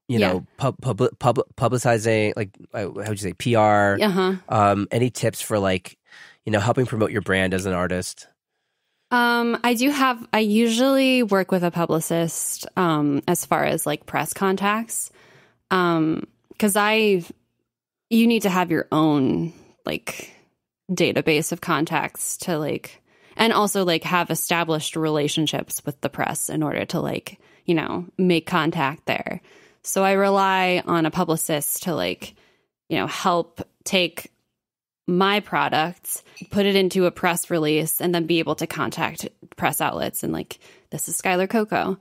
you know, publicizing, like, how would you say, PR? Any tips for, like, you know, helping promote your brand as an artist? I usually work with a publicist, as far as like press contacts. Cause you need to have your own like database of contacts to like, and also like have established relationships with the press in order to like, you know, make contact there. So I rely on a publicist to like, you know, help take my products, put it into a press release, and then be able to contact press outlets and like, this is Skyler Cocco.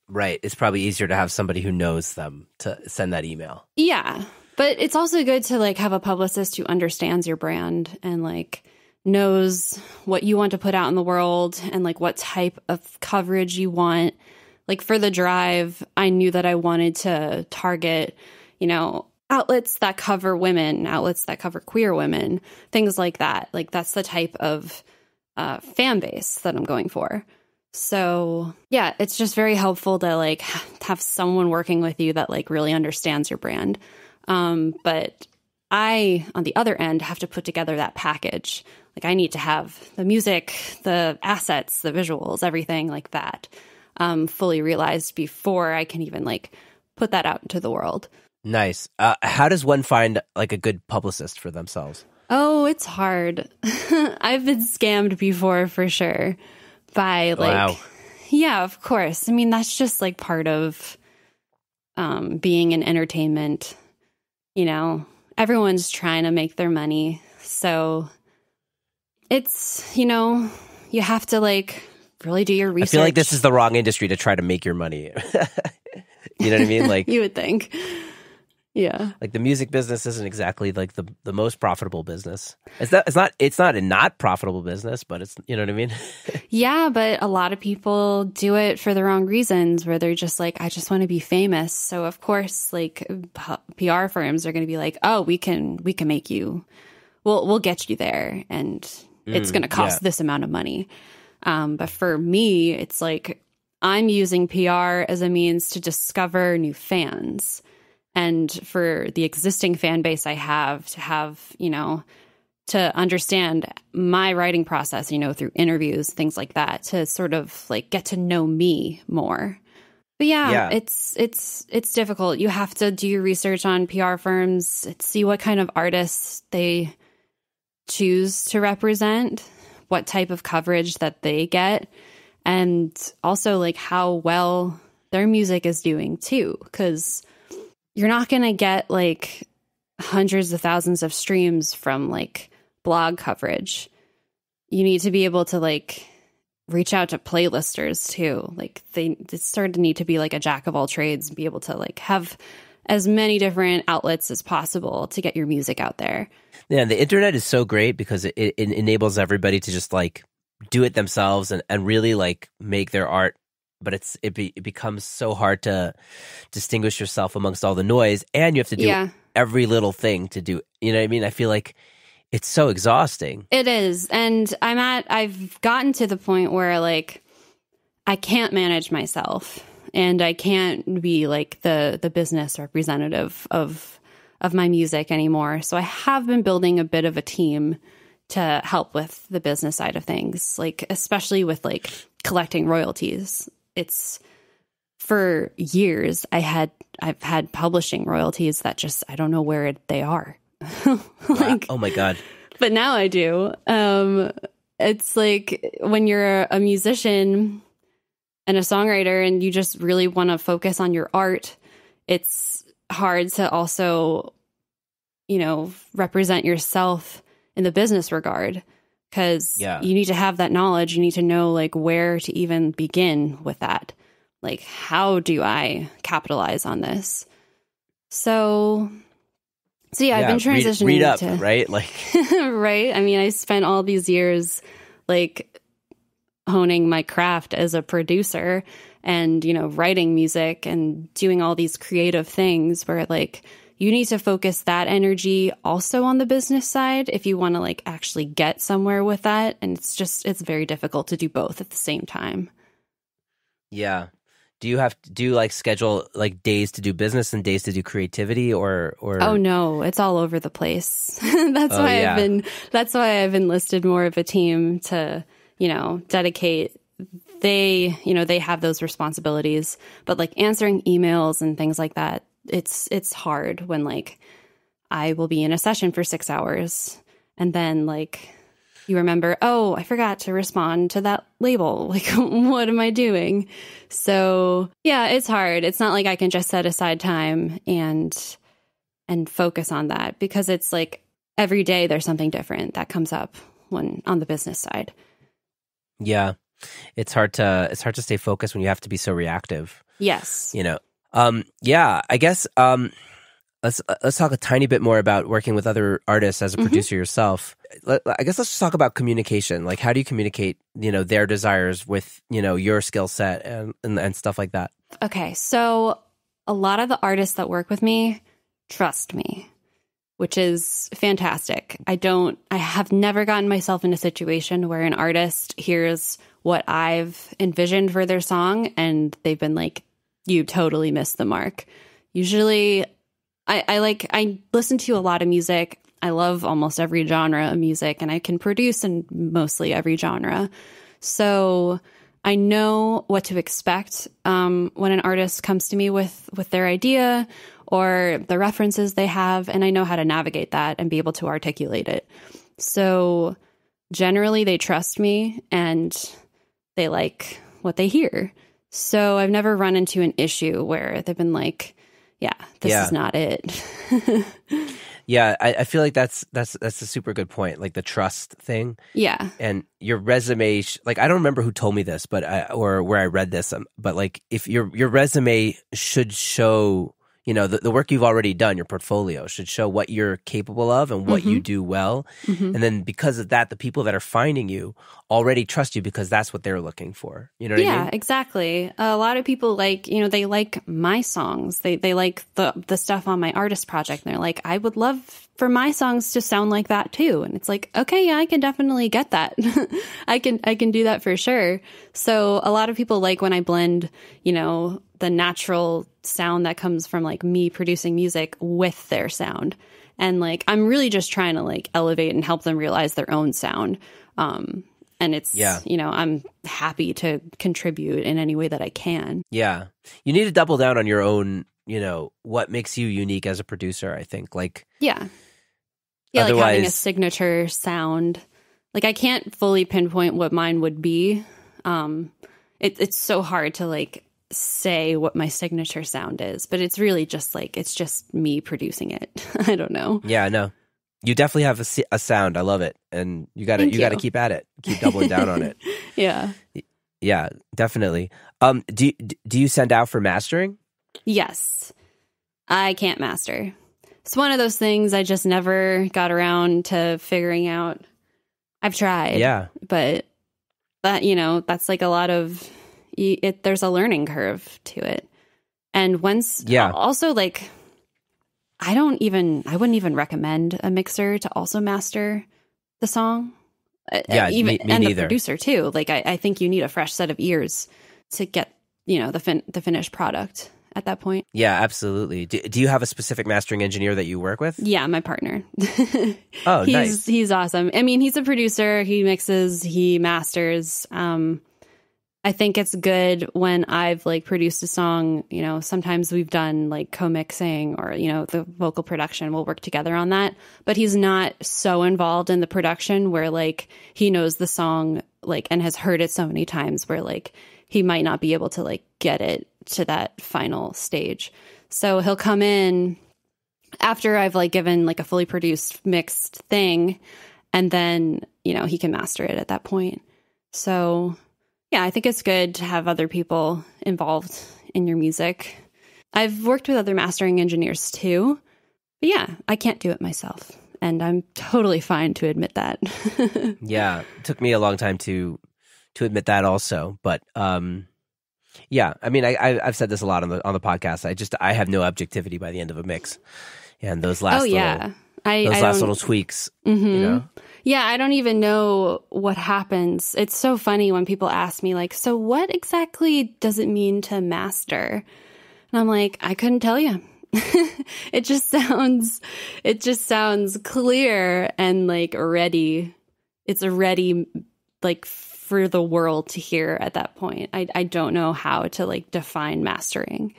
Right. It's probably easier to have somebody who knows them to send that email. Yeah. But it's also good to like have a publicist who understands your brand and like knows what you want to put out in the world and like what type of coverage you want. Like for the drive, I knew that I wanted to target, you know, outlets that cover women, outlets that cover queer women, things like that. Like that's the type of fan base that I'm going for. So yeah, it's just very helpful to like have someone working with you that like really understands your brand. But I, on the other end, have to put together that package. Like I need to have the music, the assets, the visuals, everything like that, fully realized before I can even like put that out into the world. Nice. How does one find like a good publicist for themselves? Oh, it's hard. I've been scammed before for sure by like, wow. Yeah, of course. I mean, that's just like part of being in entertainment. You know, everyone's trying to make their money. So it's, you know, you have to like really do your research. I feel like this is the wrong industry to try to make your money. You know what I mean? Like you would think. Yeah. Like the music business isn't exactly like the most profitable business. It's not a not profitable business, but it's, you know what I mean? Yeah, but a lot of people do it for the wrong reasons where they're just like, I just want to be famous. So of course, like PR firms are going to be like, oh, we can make you, we'll get you there and it's going to cost this amount of money. But for me, it's like I'm using PR as a means to discover new fans. And for the existing fan base I have, to have, you know, to understand my writing process, you know, through interviews, things like that, to sort of like get to know me more. But yeah. It's difficult. You have to do your research on PR firms, see what kind of artists they choose to represent, what type of coverage that they get, and also like how well their music is doing too, because you're not going to get like hundreds of thousands of streams from like blog coverage. You need to be able to like reach out to playlisters too. Like they sort of need to be like a jack of all trades and be able to like have as many different outlets as possible to get your music out there. Yeah, the internet is so great because it enables everybody to just like do it themselves and really like make their art. But it becomes so hard to distinguish yourself amongst all the noise, and you have to do every little thing to do. You know what I mean? I feel like it's so exhausting. It is, and I've gotten to the point where like I can't manage myself, and I can't be like the business representative of my music anymore. So I have been building a bit of a team to help with the business side of things, like especially with like collecting royalties. It's for years I've had publishing royalties that just I don't know where they are. Like, oh my God. But now I do. It's like when you're a musician and a songwriter and you just really want to focus on your art, it's hard to also, you know, represent yourself in the business regard. Because you need to have that knowledge. You need to know like where to even begin with that. Like, how do I capitalize on this? So yeah, I've been transitioning read up, right? Like, right. I mean, I spent all these years like honing my craft as a producer and, you know, writing music and doing all these creative things where like you need to focus that energy also on the business side if you want to like actually get somewhere with that. And it's very difficult to do both at the same time. Yeah. do you like schedule like days to do business and days to do creativity or Oh no, it's all over the place. That's why I've enlisted more of a team to, dedicate. They have those responsibilities, but like answering emails and things like that, it's hard when like I will be in a session for 6 hours and then like you remember, oh, I forgot to respond to that label. Like, what am I doing? So yeah, it's hard. It's not like I can just set aside time and focus on that, because it's like every day there's something different that comes up when on the business side. Yeah. It's hard to stay focused when you have to be so reactive. Yes. Yeah, I guess let's talk a tiny bit more about working with other artists as a producer yourself. I guess let's just talk about communication. Like, how do you communicate, their desires with, your skill set and stuff like that? Okay, so a lot of the artists that work with me trust me, which is fantastic. I have never gotten myself in a situation where an artist hears what I've envisioned for their song and they've been like, you totally missed the mark. Usually I listen to a lot of music. I love almost every genre of music, and I can produce in mostly every genre. So I know what to expect when an artist comes to me with their idea or the references they have, and I know how to navigate that and be able to articulate it. So generally they trust me and they like what they hear. So I've never run into an issue where they've been like, this is not it. Yeah, I feel like that's a super good point, like the trust thing. Yeah. And your resume, like I don't remember who told me this, but or where I read this, but like if your resume should show, the work you've already done, your portfolio should show what you're capable of and what you do well. And then because of that, the people that are finding you already trust you because that's what they're looking for. You know what I mean? Yeah, exactly. A lot of people like, they like my songs. They like the stuff on my artist project. And they're like, I would love for my songs to sound like that too. And it's like, okay, yeah, I can definitely get that. I can do that for sure. So a lot of people like when I blend, the natural sound that comes from like me producing music with their sound. And like, I'm really just trying to like elevate and help them realize their own sound. And it's, I'm happy to contribute in any way that I can. Yeah. You need to double down on your own, what makes you unique as a producer, I think. Like, yeah, like having a signature sound. Like I can't fully pinpoint what mine would be. It's so hard to like say what my signature sound is, but it's really just like, it's just me producing it. I don't know. Yeah, no. You definitely have a sound. I love it. And you got to keep at it. Keep doubling down on it. Yeah. Yeah, definitely. Do you send out for mastering? Yes. I can't master. It's one of those things I just never got around to figuring out. I've tried. Yeah. But that, that's like a lot of there's a learning curve to it. And also like I wouldn't even recommend a mixer to also master the song. Yeah, even me and neither. The producer too. Like I think you need a fresh set of ears to get, the finished product at that point. Yeah, absolutely. Do you have a specific mastering engineer that you work with? Yeah, my partner. Oh, nice. He's awesome. I mean, he's a producer. He mixes, he masters. I think it's good when I've like produced a song, sometimes we've done like co-mixing or, the vocal production. We'll work together on that. But he's not so involved in the production where like he knows the song like and has heard it so many times where like he might not be able to like get it to that final stage. So he'll come in after I've like given like a fully produced mixed thing, and then, he can master it at that point. So yeah, I think it's good to have other people involved in your music. I've worked with other mastering engineers too, but yeah, I can't do it myself. And I'm totally fine to admit that. Yeah, it took me a long time to admit that also. But yeah, I mean, I've said this a lot on the podcast. I have no objectivity by the end of a mix. And those last those I last don't, little tweaks, Yeah, I don't even know what happens. It's so funny when people ask me like, so what exactly does it mean to master? And I'm like, I couldn't tell you. It just sounds clear and like ready. It's ready like for the world to hear at that point. I don't know how to like define mastering.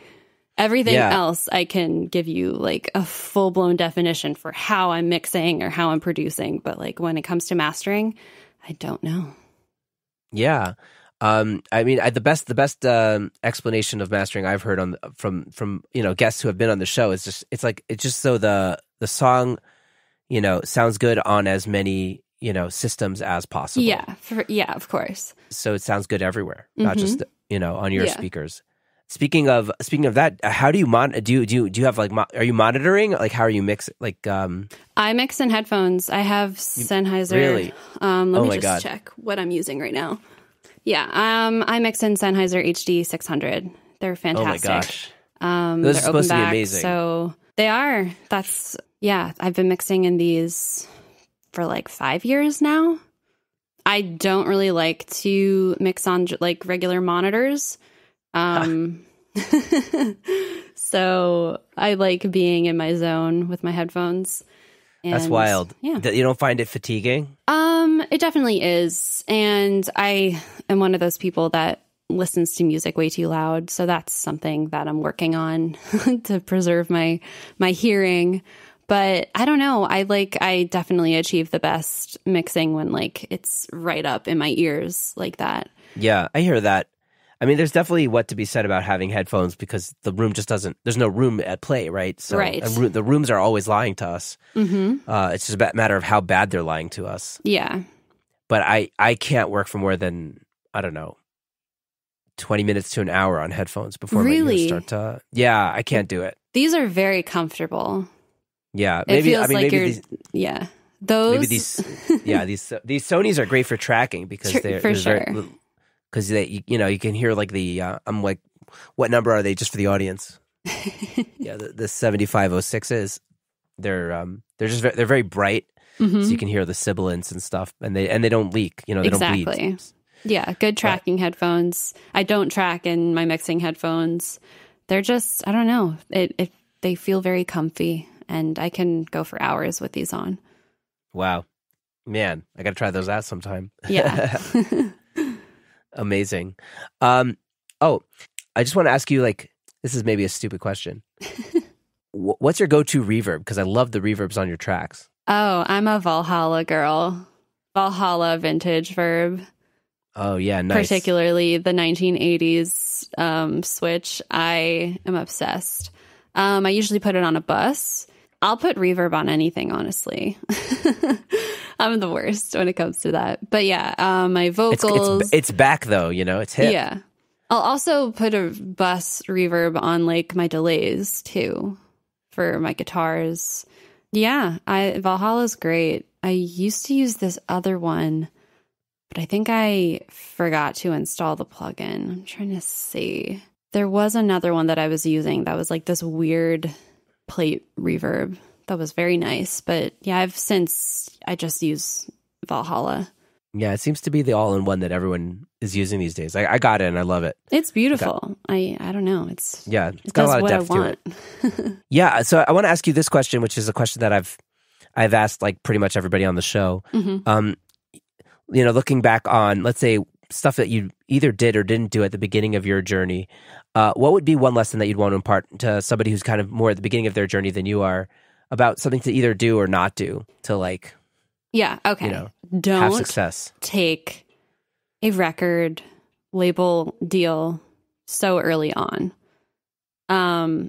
Everything else I can give you like a full-blown definition for how I'm mixing or how I'm producing, but like when it comes to mastering, I don't know. Yeah. I mean, the best explanation of mastering I've heard from guests who have been on the show is it's just so the song sounds good on as many systems as possible. Yeah, of course. So it sounds good everywhere, not just on your speakers. Speaking of that, how do you do you have like are you monitoring, like how are you mixing, like I mix in headphones. I have Sennheiser. Really? Let me just check what I'm using right now. Yeah, I mix in Sennheiser HD 600. They're fantastic. Oh my gosh. Those are supposed to be amazing. So they are. I've been mixing in these for like 5 years now. I don't really like to mix on like regular monitors. So I like being in my zone with my headphones. And, that's wild. Yeah. You don't find it fatiguing? It definitely is. And I am one of those people that listens to music way too loud. So that's something that I'm working on to preserve my hearing. But I don't know. I definitely achieve the best mixing when like it's right up in my ears like that. Yeah, I hear that. I mean, there's definitely what to be said about having headphones because the room just there's no room at play, right? So right. The rooms are always lying to us. Mm-hmm. It's just a matter of how bad they're lying to us. Yeah. But I can't work for more than, I don't know, 20 minutes to an hour on headphones before my ears start to... Yeah, I can't do it. These are very comfortable. Yeah. It feels like you're... Yeah. Those... Maybe these Sonys are great for tracking because they're... For sure. Because you can hear like the I'm like, what number are they just for the audience? Yeah, the 7506s. They're they're very bright, so you can hear the sibilants and stuff, and they don't leak. They exactly. don't bleed. Yeah, good tracking headphones. I don't track in my mixing headphones. They're just, I don't know. They feel very comfy, and I can go for hours with these on. Wow, man, I got to try those out sometime. Yeah. Amazing. I just want to ask you, like, this is maybe a stupid question. What's your go-to reverb? Because I love the reverbs on your tracks. Oh, I'm a Valhalla girl. Valhalla vintage verb. Oh, yeah, nice. Particularly the 1980s switch. I am obsessed. I usually put it on a bus. I'll put reverb on anything, honestly. I'm the worst when it comes to that. But yeah, my vocals... It's back, though, it's hip. Yeah. I'll also put a bus reverb on, like, my delays, too, for my guitars. Yeah, Valhalla's great. I used to use this other one, but I think I forgot to install the plugin. I'm trying to see. There was another one that I was using that was, like, this weird plate reverb. That was very nice. But yeah, I just use Valhalla. Yeah, it seems to be the all-in-one that everyone is using these days. I got it and I love it. It's beautiful. I don't know. It's got a lot of depth to it. Yeah, so I want to ask you this question, which is a question that I've asked like pretty much everybody on the show. Mm-hmm. Looking back on, let's say, stuff that you either did or didn't do at the beginning of your journey, what would be one lesson that you'd want to impart to somebody who's kind of more at the beginning of their journey than you are about something to either do or not do to like... Yeah, okay. Don't have success. Take a record label deal so early on.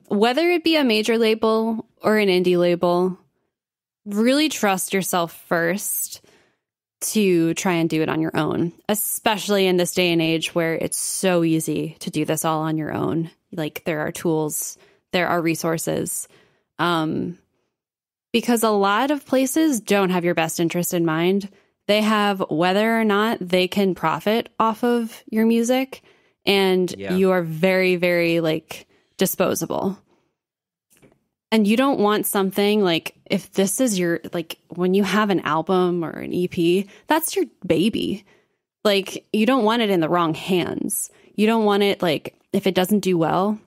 Whether it be a major label or an indie label, really trust yourself first to try and do it on your own, especially in this day and age where it's so easy to do this all on your own. Like, there are tools, there are resources. Because a lot of places don't have your best interest in mind. They have whether or not they can profit off of your music, and you are very, very, like, disposable. And you don't want something like, if this is your, like, when you have an album or an EP, that's your baby. Like, you don't want it in the wrong hands. You don't want it, like, if it doesn't do well,